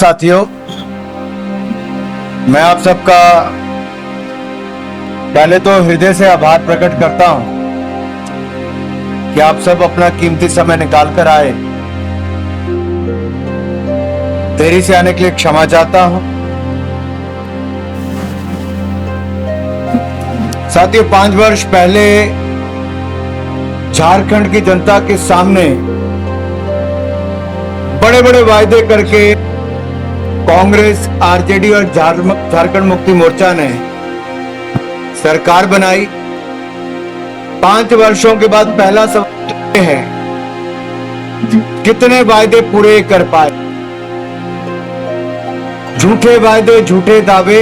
साथियों, मैं आप सबका पहले तो हृदय से आभार प्रकट करता हूं कि आप सब अपना कीमती समय निकाल कर आए। देरी से आने के लिए क्षमा चाहता हूं। साथियों, 5 वर्ष पहले झारखंड की जनता के सामने बड़े बड़े वायदे करके कांग्रेस, आरजेडी और झारखंड मुक्ति मोर्चा ने सरकार बनाई। 5 वर्षों के बाद पहला सवाल है, कितने वायदे पूरे कर पाए? झूठे वायदे, झूठे दावे,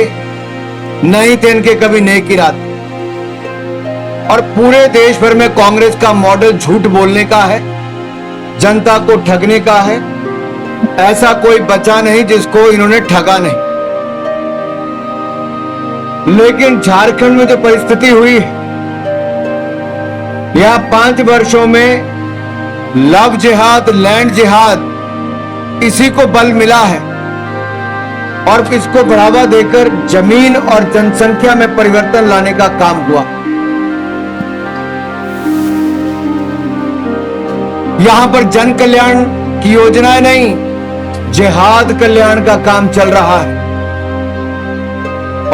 नहीं थे इनके कभी नेक इरादे। और पूरे देश भर में कांग्रेस का मॉडल झूठ बोलने का है, जनता को ठगने का है। ऐसा कोई बचा नहीं जिसको इन्होंने ठगा नहीं। लेकिन झारखंड में जो परिस्थिति हुई है, यह 5 वर्षों में लव जिहाद, लैंड जिहाद, इसी को बल मिला है और इसको बढ़ावा देकर जमीन और जनसंख्या में परिवर्तन लाने का काम हुआ। यहां पर जन कल्याण की योजनाएं नहीं, जिहाद कल्याण का काम चल रहा है।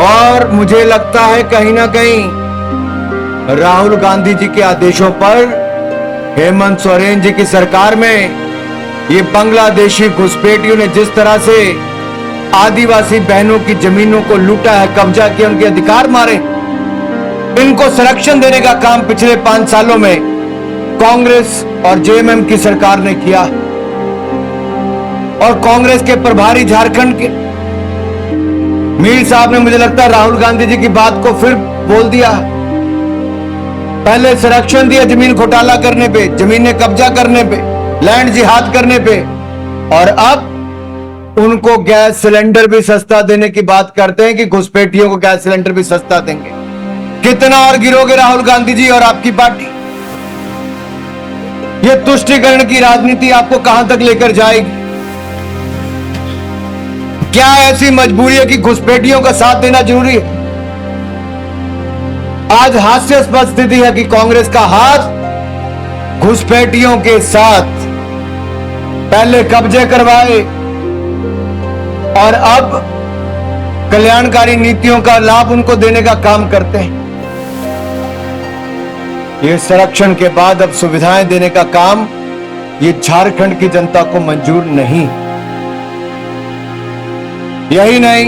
और मुझे लगता है कहीं ना कहीं राहुल गांधी जी के आदेशों पर हेमंत सोरेन जी की सरकार में ये बांग्लादेशी घुसपैठियों ने जिस तरह से आदिवासी बहनों की जमीनों को लूटा है, कब्जा किया, उनके अधिकार मारे, इनको संरक्षण देने का काम पिछले 5 सालों में कांग्रेस और जेएमएम की सरकार ने किया। और कांग्रेस के प्रभारी झारखंड के मीर साहब ने, मुझे लगता है, राहुल गांधी जी की बात को फिर बोल दिया। पहले संरक्षण दिया जमीन घोटाला करने पे, जमीनें कब्जा करने पे, लैंड जिहाद करने पे, और अब उनको गैस सिलेंडर भी सस्ता देने की बात करते हैं कि घुसपैठियों को गैस सिलेंडर भी सस्ता देंगे। कितना और गिरोगे राहुल गांधी जी और आपकी पार्टी? ये तुष्टीकरण की राजनीति आपको कहां तक लेकर जाएगी? क्या ऐसी मजबूरी है कि घुसपैठियों का साथ देना जरूरी है? आज हास्यास्पद स्थिति है कि कांग्रेस का हाथ घुसपैठियों के साथ, पहले कब्जे करवाए और अब कल्याणकारी नीतियों का लाभ उनको देने का काम करते हैं। ये संरक्षण के बाद अब सुविधाएं देने का काम ये झारखंड की जनता को मंजूर नहीं। यही नहीं,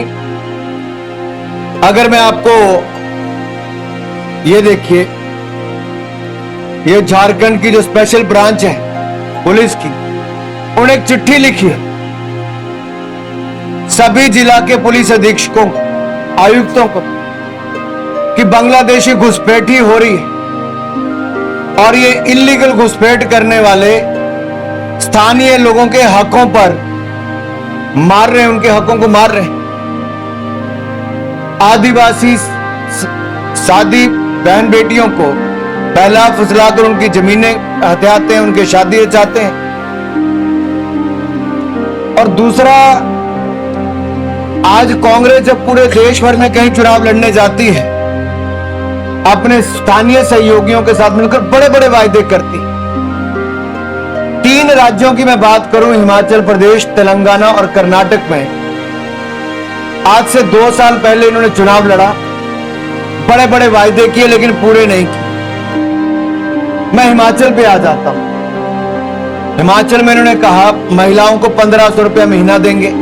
अगर मैं आपको ये देखिए, ये झारखंड की जो स्पेशल ब्रांच है पुलिस की, उन्होंने एक चिट्ठी लिखी है सभी जिला के पुलिस अधीक्षकों, आयुक्तों को, कि बांग्लादेशी घुसपैठी हो रही है और ये इलीगल घुसपैठ करने वाले स्थानीय लोगों के हकों पर मार रहे हैं, उनके हकों को मार रहे हैं। आदिवासी शादी बहन बेटियों को पहला फुसलाकर उनकी जमीनें हथियाते हैं, उनके शादी रचाते हैं। और दूसरा, आज कांग्रेस जब पूरे देश भर में कहीं चुनाव लड़ने जाती है, अपने स्थानीय सहयोगियों के साथ मिलकर बड़े बड़े वायदे करती। 3 राज्यों की मैं बात करूं, हिमाचल प्रदेश, तेलंगाना और कर्नाटक में आज से 2 साल पहले इन्होंने चुनाव लड़ा, बड़े बड़े वायदे किए लेकिन पूरे नहीं किए। मैं हिमाचल पे आ जाता हूं। हिमाचल में इन्होंने कहा महिलाओं को 1500 रुपया महीना देंगे।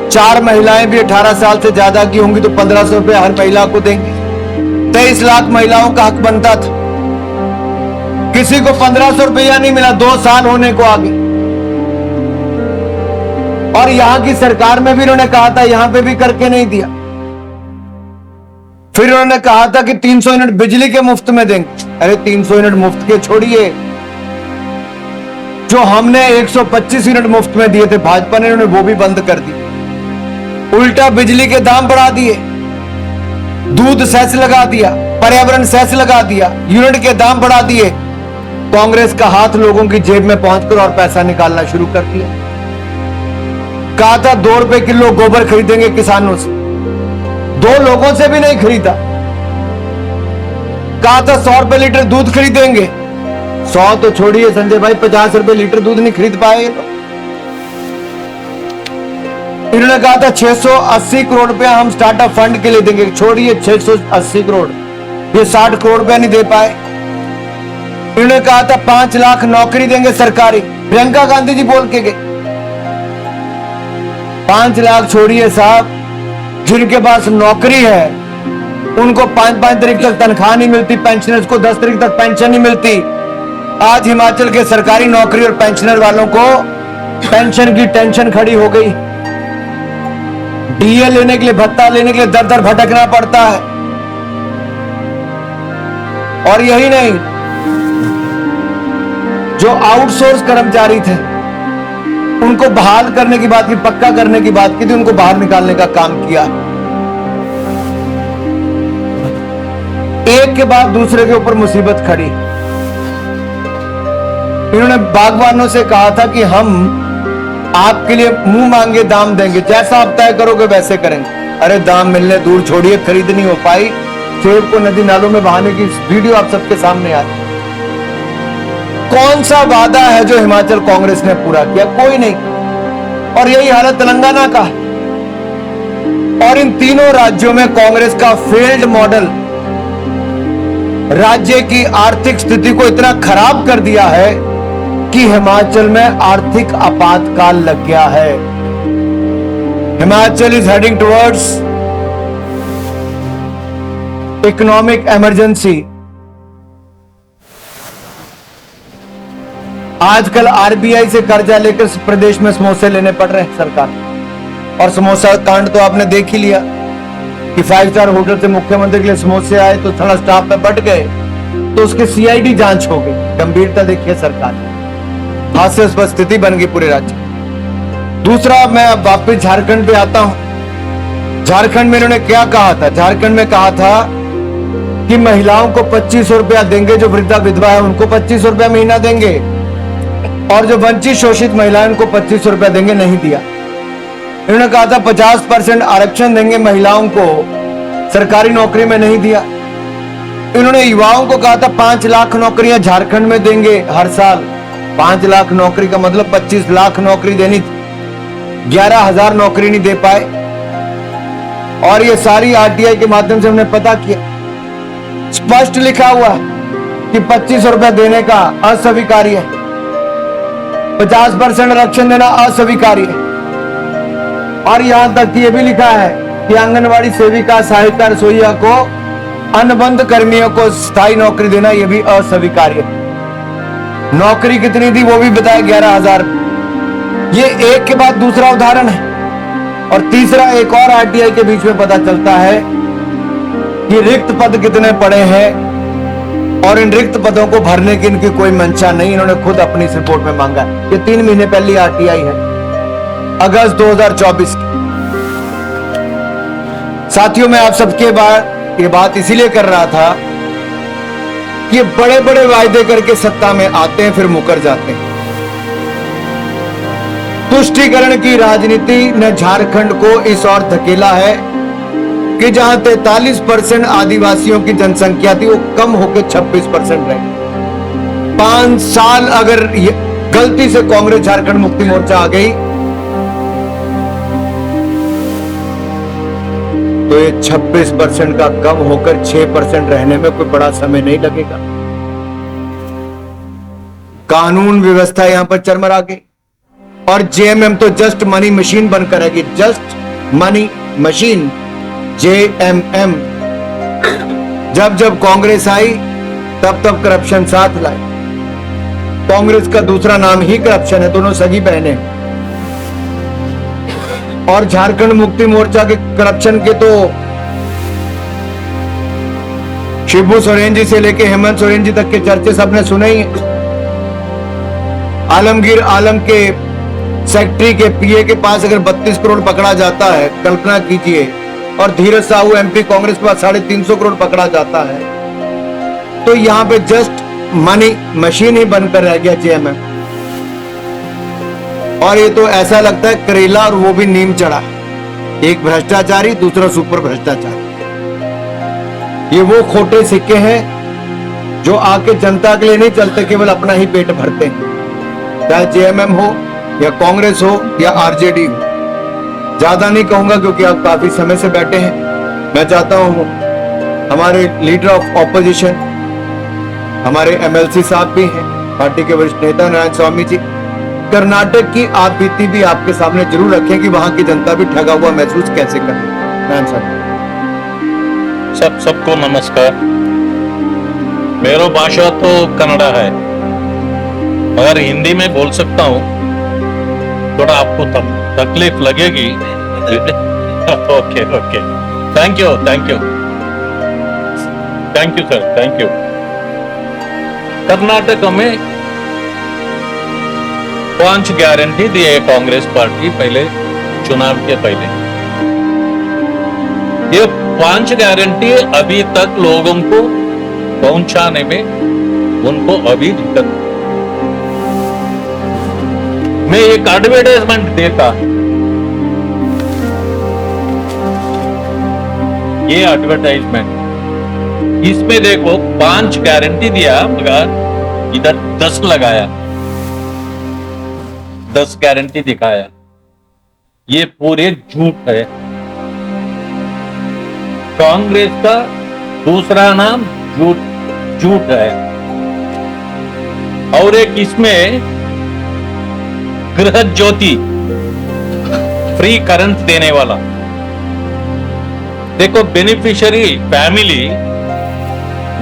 4 महिलाएं भी 18 साल से ज्यादा की होंगी तो 1500 रुपया हर महिला को देंगे। 23 लाख महिलाओं का हक बनता था। किसी को 1500 रुपया नहीं मिला, 2 साल होने को आगे। और यहां की सरकार में भी इन्होंने कहा था, यहां पे भी करके नहीं दिया। फिर उन्होंने कहा था कि 300 यूनिट बिजली के मुफ्त में देंगे। अरे 300 यूनिट मुफ्त के छोड़िए, जो हमने 125 यूनिट मुफ्त में दिए थे भाजपा ने, उन्होंने वो भी बंद कर दी। उल्टा बिजली के दाम बढ़ा दिए, दूध सेस लगा दिया, पर्यावरण सेस लगा दिया, यूनिट के दाम बढ़ा दिए। कांग्रेस का हाथ लोगों की जेब में पहुंचकर और पैसा निकालना शुरू कर दिया। कहा था 2 रुपए किलो गोबर खरीदेंगे किसानों से, 2 लोगों से भी नहीं खरीदा। कहा था 100 रुपए लीटर दूध खरीदेंगे, 100 तो छोड़िए संजय भाई, 50 रुपए लीटर दूध नहीं खरीद पाए ये तो। इन्होंने कहा था 680 करोड़ रुपया हम स्टार्टअप फंड के लिए देंगे, छोड़िए 680 करोड़, ये 60 करोड़ रुपया नहीं दे पाए। इन्होंने कहा था 5 लाख नौकरी देंगे सरकारी, प्रियंका गांधी जी बोल के गए। 5 लाख छोड़िए साहब, जिनके पास नौकरी है उनको 5-5 तारीख तक तनख्वाह नहीं मिलती, पेंशनर्स को 10 तारीख तक पेंशन नहीं मिलती। आज हिमाचल के सरकारी नौकरी और पेंशनर वालों को पेंशन की टेंशन खड़ी हो गई। डीए लेने के लिए, भत्ता लेने के लिए दर दर भटकना पड़ता है। और यही नहीं, जो आउटसोर्स कर्मचारी थे उनको बहाल करने की बात की, पक्का करने की बात की थी, उनको बाहर निकालने का काम किया। एक के बाद दूसरे के ऊपर मुसीबत खड़ी। इन्होंने बागवानों से कहा था कि हम आपके लिए मुंह मांगे दाम देंगे, जैसा आप तय करोगे वैसे करेंगे। अरे दाम मिलने दूर छोड़िए, खरीद नहीं हो पाई। सेब को नदी नालों में बहाने की वीडियो आप सबके सामने आई। कौन सा वादा है जो हिमाचल कांग्रेस ने पूरा किया? कोई नहीं। और यही हालत तेलंगाना का। और इन तीनों राज्यों में कांग्रेस का फेल्ड मॉडल राज्य की आर्थिक स्थिति को इतना खराब कर दिया है कि हिमाचल में आर्थिक आपातकाल लग गया है। Himachal is heading towards economic emergency. आजकल आरबीआई से कर्जा लेकर प्रदेश में समोसे लेने पड़ रहे हैं सरकार। और समोसा कांड तो आपने देख ही लिया कि 5 स्टार होटल से मुख्यमंत्री के लिए समोसे आए तो थोड़ा स्टाफ में बट गए, तो उसकी सीआईडी जांच हो गई। गंभीरता देखिए सरकार, हास्यास्पद स्थिति बन गई पूरे राज्य। दूसरा, मैं अब वापस झारखंड पे आता हूं। झारखंड में इन्होंने क्या कहा था? झारखंड में कहा था कि महिलाओं को 2500 रुपया देंगे, जो वृद्धा विधवा है उनको 2500 रुपया महीना देंगे, और जो वंचित शोषित महिलाएं उनको 2500 रुपया देंगे। नहीं दिया। इन्होंने कहा था 50% आरक्षण देंगे महिलाओं को सरकारी नौकरी में, नहीं दिया। इन्होंने युवाओं को कहा था 5 लाख नौकरियां झारखंड में देंगे हर साल। 5 लाख नौकरी का मतलब 25 लाख नौकरी देनी थी, 11,000 नौकरी नहीं दे पाए। और ये सारी आरटीआई के माध्यम से हमने पता किया, स्पष्ट लिखा हुआ कि 2500 रुपया देने का अस्वीकार्य है, 50% आरक्षण देना अस्वीकार्य है। और यहां तक कि यह भी लिखा है कि आंगनवाड़ी सेविका, सहायिका, रसोईया को, अनुबंध कर्मियों को स्थायी नौकरी देना यह भी अस्वीकार्य है। नौकरी कितनी थी वो भी बताया, 11,000। ये एक के बाद दूसरा उदाहरण है। और तीसरा, एक और आरटीआई के बीच में पता चलता है कि रिक्त पद कितने पड़े हैं, और इन रिक्त पदों को भरने की इनकी कोई मंशा नहीं। इन्होंने खुद अपनी इस रिपोर्ट में मांगा। ये 3 महीने पहले आरटीआई है, अगस्त 2024 की। साथियों, मैं आप सबके ये बात इसीलिए कर रहा था कि ये बड़े बड़े वायदे करके सत्ता में आते हैं, फिर मुकर जाते हैं। तुष्टीकरण की राजनीति ने झारखंड को इस ओर धकेला है कि जहां 43% आदिवासियों की जनसंख्या थी, वो कम होकर 26% रही। 5 साल अगर गलती से कांग्रेस झारखंड मुक्ति मोर्चा आ गई तो ये 26% का कम होकर 6% रहने में कोई बड़ा समय नहीं लगेगा। कानून व्यवस्था यहां पर चरमरा गई, और जेएमएम तो जस्ट मनी मशीन बनकर रहेगी। Just money machine, JMM. जब जब कांग्रेस आई तब तब करप्शन साथ लाई। कांग्रेस का दूसरा नाम ही करप्शन है, दोनों सगी बहनें। और झारखंड मुक्ति मोर्चा के करप्शन के तो शिबू सोरेन जी से लेके हेमंत सोरेन जी तक के चर्चे सबने सुने ही। आलमगीर आलम के सेक्रेटरी के पीए के पास अगर 32 करोड़ पकड़ा जाता है, कल्पना कीजिए, और धीरज साहू एमपी कांग्रेस के पास 350 करोड़ पकड़ा जाता है, तो यहां पे जस्ट मनी मशीन ही बनकर रह गया जेएमएम। और ये तो ऐसा लगता है करेला, और वो भी नीम चढ़ा। एक भ्रष्टाचारी, दूसरा सुपर भ्रष्टाचारी। ये वो खोटे सिक्के हैं जो आके जनता के लिए नहीं चलते, केवल अपना ही पेट भरते हैं। चाहे जेएमएम हो या कांग्रेस हो या आरजेडी हो। ज्यादा नहीं कहूंगा क्योंकि आप काफी समय से बैठे हैं। मैं चाहता हूं हमारे लीडर ऑफ ऑपोजिशन, हमारे एमएलसी साहब भी हैं, पार्टी के वरिष्ठ नेता नारायण स्वामी जी, कर्नाटक की आप बीती भी आपके सामने जरूर रखें कि वहां की जनता भी ठगा हुआ महसूस कैसे करे। नारायण साहब। सबको नमस्कार। मेरा भाषा तो कन्नड़ा है, मगर हिंदी में बोल सकता हूँ। थोड़ा आपको तकलीफ लगेगी। Okay okay, thank you sir, thank you. Karnataka में 5 गारंटी दिए कांग्रेस पार्टी पहले चुनाव के पहले। ये 5 गारंटी अभी तक लोगों को पहुंचाने में उनको अभी दिक्कत। मैं एक एडवर्टाइजमेंट देता, ये एडवर्टाइजमेंट, इसमें देखो 5 गारंटी दिया मगर इधर 10 लगाया, 10 गारंटी दिखाया। ये पूरे झूठ है। कांग्रेस का दूसरा नाम झूठ है। और एक इसमें गृह ज्योति फ्री करंट देने वाला। देखो बेनिफिशियरी फैमिली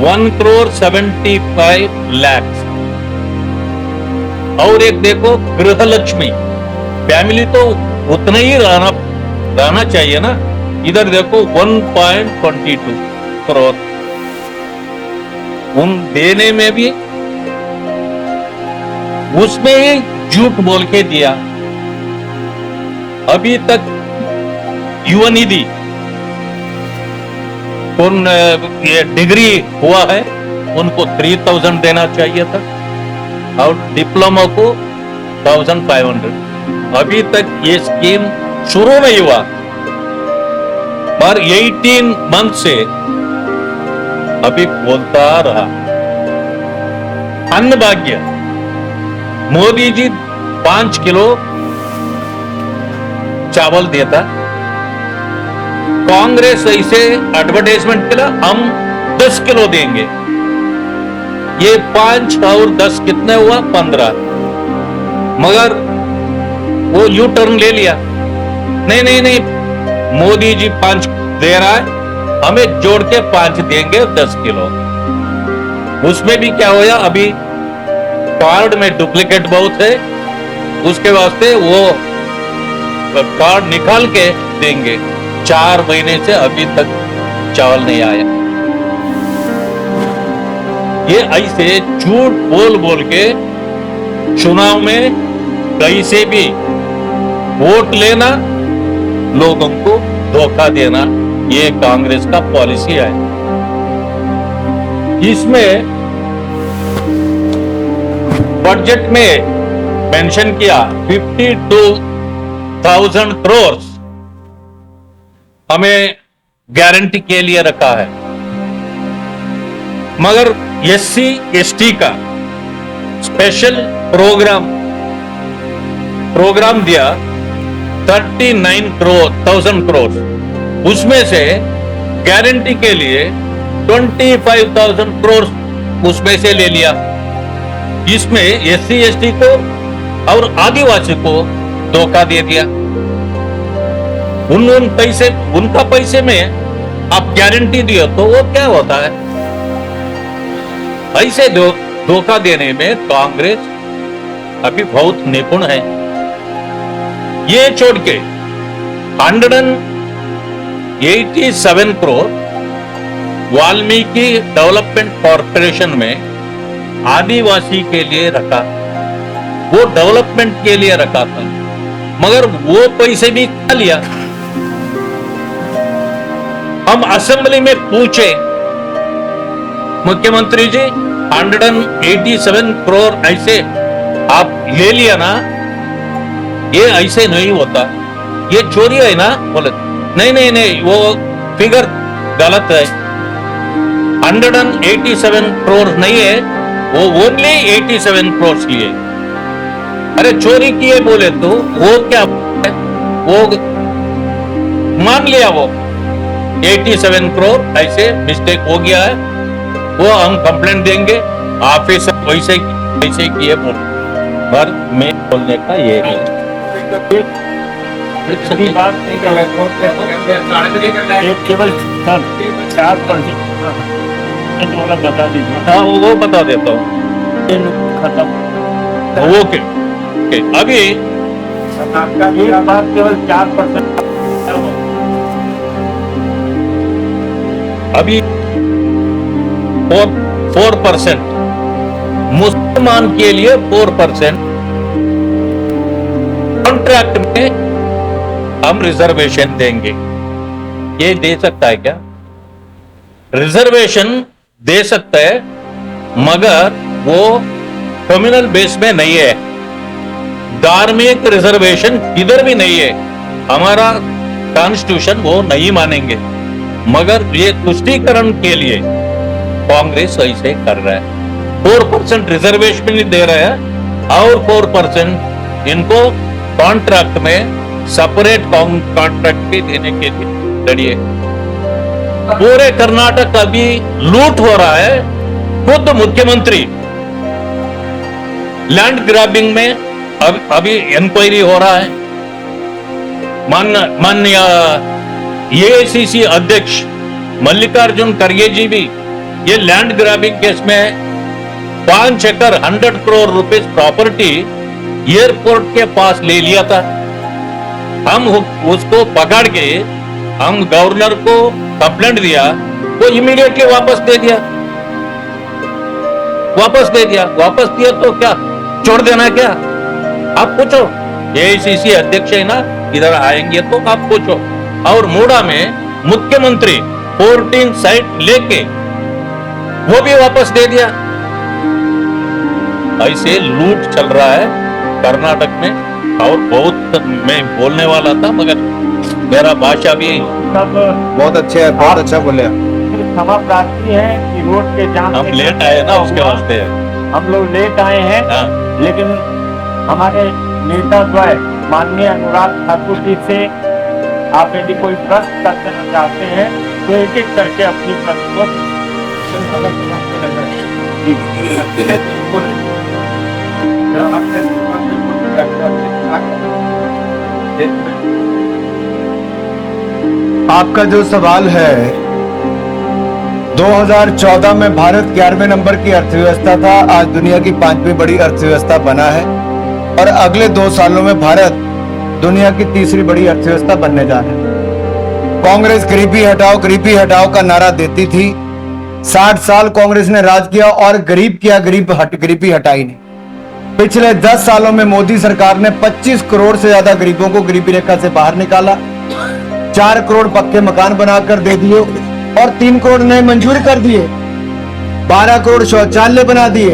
1,75 लाख। और एक देखो गृह लक्ष्मी फैमिली, तो उतना ही रहना चाहिए ना। इधर देखो 1.22 करोड़ उन देने में भी, उसमें ही झूठ बोल के दिया। अभी तक युवा निधि कौन ये डिग्री हुआ है उनको 3,000 देना चाहिए था, और डिप्लोमा को 1,500। अभी तक ये स्कीम शुरू नहीं हुआ, पर 18 मंथ से अभी बोलता रहा। अन्न भाग्य मोदी जी 5 किलो चावल देता, कांग्रेस ऐसे एडवर्टाइजमेंट किया हम 10 किलो देंगे। ये 5 और 10 कितने हुआ? 15। मगर वो यू टर्न ले लिया। नहीं, मोदी जी 5 दे रहा है, हमें जोड़ के 5 देंगे 10 किलो। उसमें भी क्या होया, अभी कार्ड में डुप्लीकेट बहुत है, उसके वास्ते वो कार्ड निकाल के देंगे। 4 महीने से अभी तक चावल नहीं आया। ये ऐसे झूठ बोल के चुनाव में कैसे भी वोट लेना, लोगों को धोखा देना, ये कांग्रेस का पॉलिसी है। इसमें बजट में मेंशन किया 52,000 करोड़ हमें गारंटी के लिए रखा है, मगर SC ST का स्पेशल प्रोग्राम दिया 39,000 करोड़। उसमें से गारंटी के लिए 25,000 करोड़ उसमें से ले लिया। इसमें SC ST को और आदिवासी को धोखा दे दिया। उनका पैसे में आप गारंटी दिए तो वो क्या होता है? ऐसे धोखा देने में कांग्रेस अभी बहुत निपुण है। ये छोड़ के 187 करोड़ वाल्मीकि डेवलपमेंट कॉर्पोरेशन में आदिवासी के लिए रखा, वो डेवलपमेंट के लिए रखा था, मगर वो पैसे भी खा लिया। हम असेंबली में पूछे मुख्यमंत्री जी 187 करोड़ ऐसे आप ले लिया ना, ये ऐसे नहीं होता, ये चोरी है ना। बोले नहीं नहीं नहीं, वो फिगर गलत है। 187 करोड़ नहीं है, वो ओनली 87 करोड़ लिए। अरे चोरी किए बोले तो वो क्या है? वो मान लिया, वो 87 करोड़ ऐसे मिस्टेक हो गया है, वो हम कंप्लेंट देंगे। ऑफिस वैसे किए बोल पर मैं बोलने का ये है। दूसरी बात एक केवल सर 4% वाला बता दीजिए। हाँ वो बता देता हूँ। खत्म ओके ओके, अभी एक बात केवल 4%। अभी 4% मुसलमान के लिए 4% कॉन्ट्रैक्ट में हम रिजर्वेशन देंगे। ये दे सकता है क्या? रिजर्वेशन दे सकता है, मगर वो कम्युनल बेस में नहीं है। धार्मिक रिजर्वेशन किधर भी नहीं है, हमारा कॉन्स्टिट्यूशन वो नहीं मानेंगे। मगर ये तुष्टीकरण के लिए कांग्रेस ऐसे कर रहा है। 4% रिजर्वेशन भी दे रहा है और 4% इनको कॉन्ट्रैक्ट में सेपरेट कॉन्ट्रैक्ट भी देने के लिए लड़िए। पूरे कर्नाटक अभी लूट हो रहा है। खुद मुख्यमंत्री लैंड ग्रैबिंग में अभी इंक्वायरी हो रहा है। माननीय एआईसीसी अध्यक्ष मल्लिकार्जुन खड़गे जी भी ये लैंड ग्रैबिंग केस में 5 एकड़ 100 करोड़ रुपए प्रॉपर्टी एयरपोर्ट के पास ले लिया था। हम उसको पकड़ के हम गवर्नर को कंप्लेंट दिया, वो इमीडिएटली वापस दे दिया। वापस दिया तो क्या छोड़ देना क्या? आप पूछो, एआईसीसी अध्यक्ष है ना, इधर आएंगे तो आप पूछो। और मूडा में मुख्यमंत्री 14 साइट लेके वो भी वापस दे दिया। ऐसे लूट चल रहा है कर्नाटक में। और बहुत मैं बोलने वाला था, मगर मेरा भाषा भी सब बहुत अच्छे है, बहुत अच्छा बोले आप। क्षमा प्रार्थी है कि रोड के जाम हम में लेट आए ना, उसके वास्ते। हम लोग लेट आए हैं। हाँ। लेकिन हमारे नेता द्वय माननीय अनुराग ठाकुर जी से आप यदि कोई प्रश्न करना चाहते हैं तो एक एक करके अपनी प्रश्न को आपका जो सवाल है, 2014 में भारत 11वें नंबर की अर्थव्यवस्था था, आज दुनिया की 5वीं बड़ी अर्थव्यवस्था बना है और अगले 2 सालों में भारत दुनिया की 3री बड़ी अर्थव्यवस्था बनने जा रहा है। कांग्रेस गरीबी हटाओ का नारा देती थी। 60 साल कांग्रेस ने राज किया और गरीबी हटाई नहीं। पिछले 10 सालों में मोदी सरकार ने 25 करोड़ से ज्यादा गरीबों को गरीबी रेखा से बाहर निकाला। 4 करोड़ पक्के मकान बनाकर दे दिए और 3 करोड़ नए मंजूर कर दिए। 12 करोड़ शौचालय बना दिए।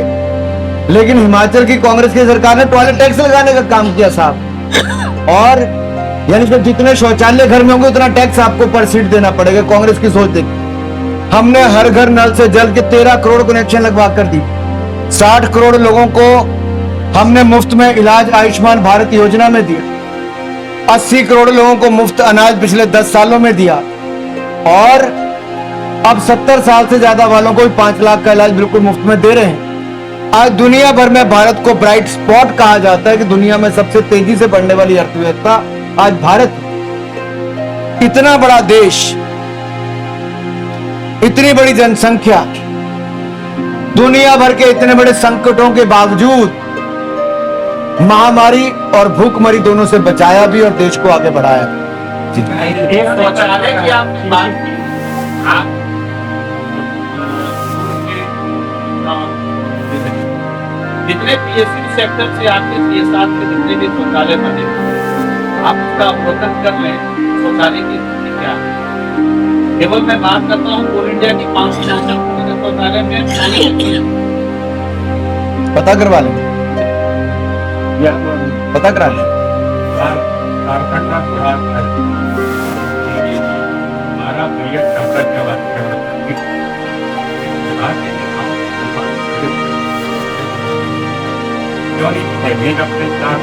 लेकिन हिमाचल की कांग्रेस की सरकार ने टॉयलेट टैक्स लगाने का काम किया साहब। और यानी कि जितने शौचालय घर में होंगे उतना टैक्स आपको पर सीट देना पड़ेगा। कांग्रेस की सोच देखिए। हमने हर घर नल से जल के 13 करोड़ कनेक्शन लगवा कर दी। 60 करोड़ लोगों को हमने मुफ्त में इलाज आयुष्मान भारत योजना में दिया। 80 करोड़ लोगों को मुफ्त अनाज पिछले 10 सालों में दिया। और अब 70 साल से ज्यादा वालों को भी 5 लाख का इलाज बिल्कुल मुफ्त में दे रहे हैं। आज दुनिया भर में भारत को ब्राइट स्पॉट कहा जाता है कि दुनिया में सबसे तेजी से बढ़ने वाली अर्थव्यवस्था आज भारत। इतना बड़ा देश, इतनी बड़ी जनसंख्या, दुनिया भर के इतने बड़े संकटों के बावजूद महामारी और भूखमरी दोनों से बचाया भी और देश को आगे बढ़ाया भी। एक शौचालय की आप बात की। जितने पीएसयू सेक्टर से आपके सीएसआर के जितने भी शौचालय बने, आप उसका अवलोकन कर लें शौचालय की स्थिति क्या है। केवल मैं बात करता हूँ पूल इंडिया की 549 शौचालय में पता करवा लेंगे, पता करा लें। झारखंड का बिहार है, हमारा भैया टक्कर के बाद जमीन अपने साथ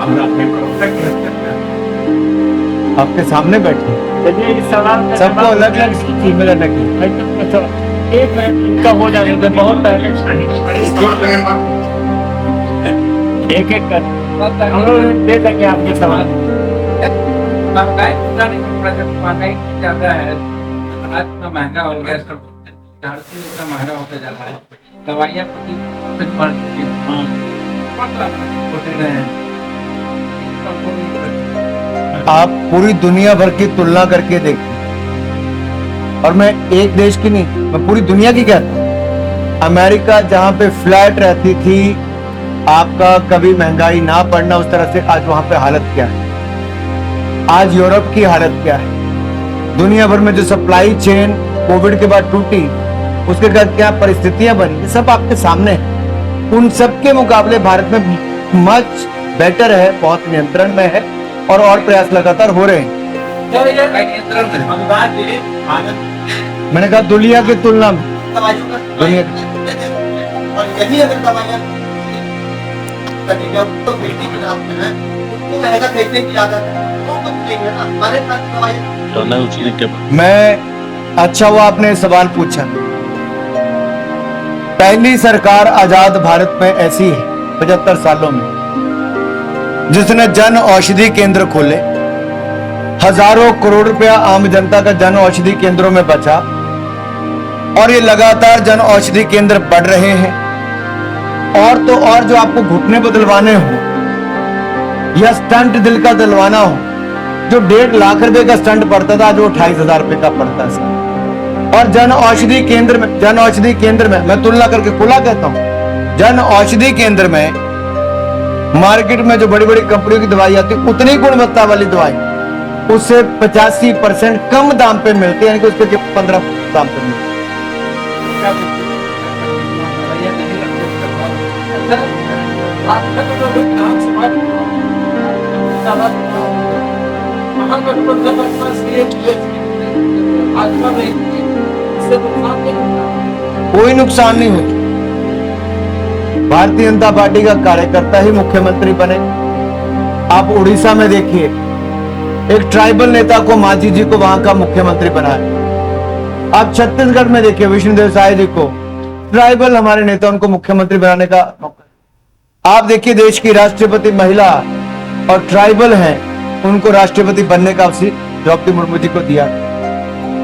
हम अपने प्रोफेसर की हत्या किया। आपके सामने बैठे चलिए इस सवाल का सबको जवाब- अलग अलग ईमेल अलग की। एक मिनट इनका हो जाने दे, बहुत पहले एक एक कर हम लोग दे देंगे आपके सवाल। महंगाई पूरा नहीं, महंगाई ज्यादा है, अनाज इतना महंगा हो गया, सब हर चीज इतना महंगा होता जा रहा है, दवाइयाँ कुछ बढ़ चुकी हैं, होते रहे हैं। आप पूरी दुनिया भर की तुलना करके देखिए, और मैं एक देश की नहीं, मैं पूरी दुनिया की कहता हूं। अमेरिका जहां पे फ्लैट रहती थी, आपका कभी महंगाई ना पड़ना उस तरह से, आज वहां पे हालत क्या है, आज यूरोप की हालत क्या है, दुनिया भर में जो सप्लाई चेन कोविड के बाद टूटी, उसके बाद क्या परिस्थितियां बनी, ये सब आपके सामने है। उन सब के मुकाबले भारत में मच बेटर है, बहुत नियंत्रण में है, और प्रयास लगातार हो रहे हैं। मैंने कहा दुनिया की तुलना में दुनिया की और यही अगर दवाइयाँ तो बेटी के नाम में है, उसको महंगा देखने की आदत है, तो कुछ नहीं है ना, हमारे पास दवाइयाँ। मैं अच्छा हुआ आपने सवाल पूछा। पहली सरकार आजाद भारत में ऐसी है 75 सालों में, जिसने जन औषधि केंद्र खोले, हजारों करोड़ रुपया आम जनता का जन औषधि केंद्रों में बचा, और ये लगातार जन औषधि केंद्र बढ़ रहे हैं। और तो और जो आपको घुटने बदलवाने हो या स्टंट दिल का दिलवाना हो, जो 1.5 लाख रुपए का स्टंट पड़ता था, आज वो 28,000 रुपए का पड़ता है। और जन औषधि केंद्र में मैं तुलना करके खुला कहता हूं, जन औषधि केंद्र में मार्केट में जो बड़ी बड़ी कंपनियों की दवाई आती है, उतनी गुणवत्ता वाली दवाई उससे 85% कम दाम पे मिलती है, यानी कि उसके 15 दाम पे मिलती है। कोई नुकसान नहीं होता। भारतीय जनता पार्टी का कार्यकर्ता ही मुख्यमंत्री बने। आप उड़ीसा में देखिए, एक ट्राइबल नेता को मांझी जी को वहां का मुख्यमंत्री बनाया। आप छत्तीसगढ़ में देखिए विष्णुदेव साय जी को, ट्राइबल हमारे नेता, उनको मुख्यमंत्री बनाने का मौका। आप देखिए देश की राष्ट्रपति महिला और ट्राइबल हैं, उनको राष्ट्रपति बनने का अवसर द्रौपदी मुर्मू जी को दिया।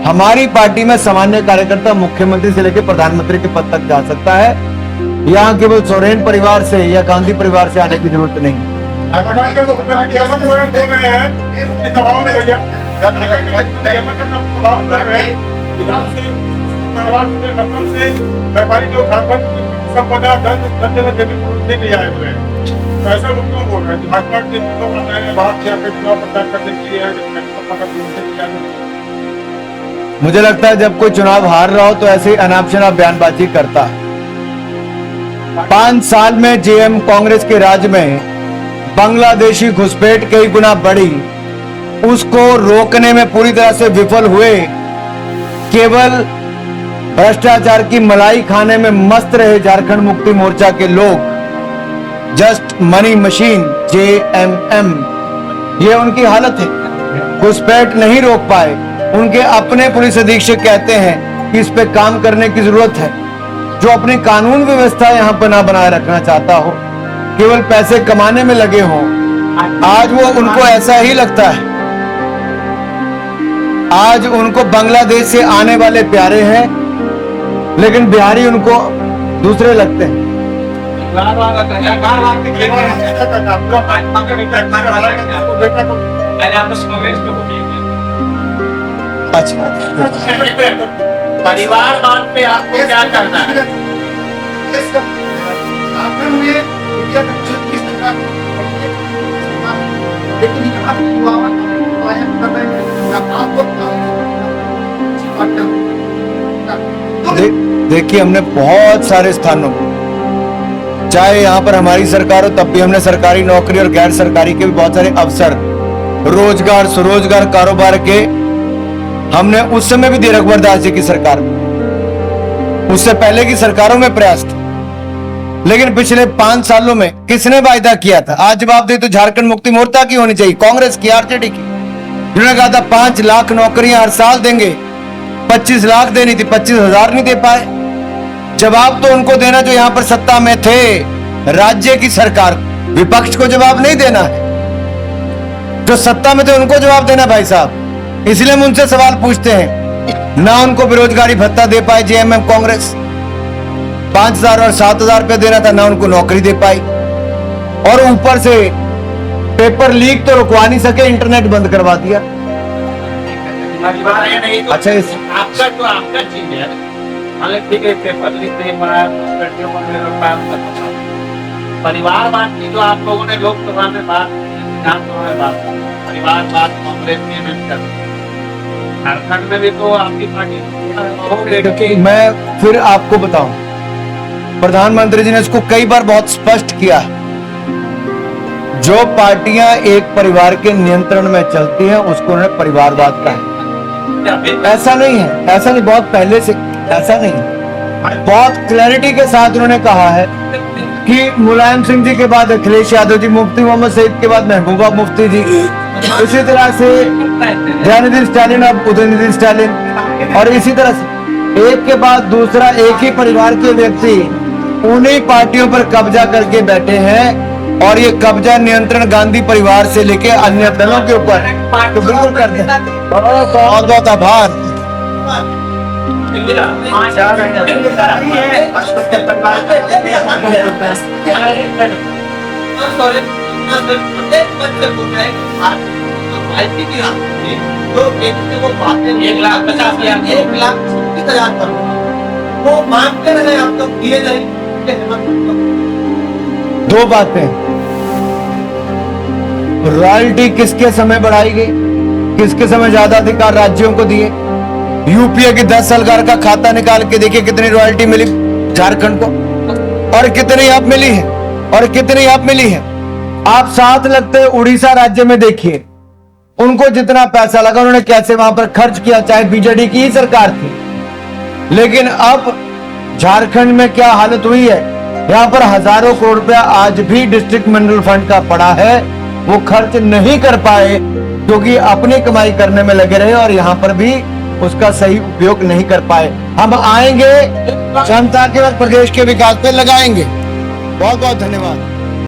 हमारी पार्टी में सामान्य कार्यकर्ता मुख्यमंत्री से लेकर प्रधानमंत्री के पद तक जा सकता है। यहाँ केवल सोरेन परिवार से या गांधी परिवार से आने की जरूरत नहीं। व्यापारी जो संपदा जमीन के लिए आए हुए हैं, ऐसा लोग क्यों बोल रहे हैं? भाजपा के लोग बाहर से आकर चुनाव प्रचार करने के लिए मुझे लगता है जब कोई चुनाव हार रहा हो तो ऐसे ही अनाप शनाप बयानबाजी करता है। 5 साल में जेएम कांग्रेस के राज में बांग्लादेशी घुसपैठ कई गुना बढ़ी, उसको रोकने में पूरी तरह से विफल हुए। केवल भ्रष्टाचार की मलाई खाने में मस्त रहे झारखंड मुक्ति मोर्चा के लोग। जस्ट मनी मशीन JMM, ये उनकी हालत है। घुसपैठ नहीं रोक पाए। उनके अपने पुलिस अधीक्षक कहते हैं कि इस पे काम करने की जरूरत है। जो अपनी कानून व्यवस्था यहां पर ना बनाए रखना चाहता हो, केवल पैसे कमाने में लगे हों, आज वो उनको ऐसा ही लगता है। आज उनको बांग्लादेश से आने वाले प्यारे हैं, लेकिन बिहारी उनको दूसरे लगते हैं। अच्छा, परिवारवाद पे आपको क्या करना है? देखिए हमने बहुत सारे स्थानों चाहे यहाँ पर हमारी सरकार हो, तब भी हमने सरकारी नौकरी और गैर सरकारी के भी बहुत सारे अवसर, रोजगार, स्वरोजगार, कारोबार के हमने उस समय भी दी रघुवर दास जी की सरकार में, उससे पहले की सरकारों में प्रयास था। लेकिन पिछले 5 सालों में किसने वायदा किया था? आज जवाब दे तो झारखंड मुक्ति मोर्चा की होनी चाहिए, कांग्रेस की, आरजेडी की, जिन्होंने कहा था 5 लाख नौकरियां हर साल देंगे, 25 लाख देनी थी, 25,000 नहीं दे पाए। जवाब तो उनको देना जो यहां पर सत्ता में थे, राज्य की सरकार, विपक्ष को जवाब नहीं देना है, जो सत्ता में थे उनको जवाब देना भाई साहब। इसलिए हम उनसे सवाल पूछते हैं, ना उनको बेरोजगारी भत्ता दे पाए जेएमएम कांग्रेस, 5,000 और 7,000 रुपये देना था, ना उनको नौकरी दे पाई, और ऊपर से पेपर लीक तो रुकवा नहीं सके, इंटरनेट बंद करवा दिया। अच्छा, इस आपका तो आपका चीज है, हालांकि ठीक है, पेपर लीक नहीं बनाया तो लड़कियों को मेरे पास परिवारवाद की जो आप लोगों ने लोकसभा में बात, विधानसभा में बात, परिवारवाद कांग्रेस की कर, झारखंड में भी तो आपकी पार्टी। मैं फिर आपको बताऊं, प्रधानमंत्री जी ने इसको कई बार बहुत स्पष्ट किया है, जो पार्टियां एक परिवार के नियंत्रण में चलती हैं उसको उन्होंने परिवारवाद कहा है। ऐसा नहीं है, ऐसा नहीं, बहुत पहले से ऐसा नहीं है, बहुत क्लैरिटी के साथ उन्होंने कहा है कि मुलायम सिंह जी के बाद अखिलेश यादव जी, मुफ्ती मोहम्मद सईद के बाद महबूबा मुफ्ती जी, इसी तरह से दयानिधि स्टालिन, अब उदयनिधि स्टालिन, और इसी तरह से एक के बाद दूसरा एक ही परिवार के व्यक्ति उन्हीं पार्टियों पर कब्जा करके बैठे हैं, और ये कब्जा नियंत्रण गांधी परिवार से लेके अन्य दलों के ऊपर तो बिल्कुल करते हैं। बहुत बहुत आभार। वो मांगते रहे, आप लोग दिए जाए। दो बातें, रॉयल्टी किसके समय बढ़ाई गई, किसके समय ज्यादा अधिकार राज्यों को दिए? यूपीए की 10 सरकार का खाता निकाल के देखिए कितनी रॉयल्टी मिली झारखंड को, और कितनी अब मिली है, और कितनी अब मिली है। आप साथ लगते उड़ीसा राज्य में देखिए, उनको जितना पैसा लगा उन्होंने कैसे वहां पर खर्च किया, चाहे बीजेडी की ही सरकार थी। लेकिन अब झारखंड में क्या हालत हुई है, यहाँ पर हजारों करोड़ रुपया आज भी डिस्ट्रिक्ट मिनरल फंड का पड़ा है, वो खर्च नहीं कर पाए क्योंकि अपनी कमाई करने में लगे रहे, और यहाँ पर भी उसका सही उपयोग नहीं कर पाए। हम आएंगे, जनता के प्रदेश के विकास पे लगाएंगे। बहुत बहुत धन्यवाद।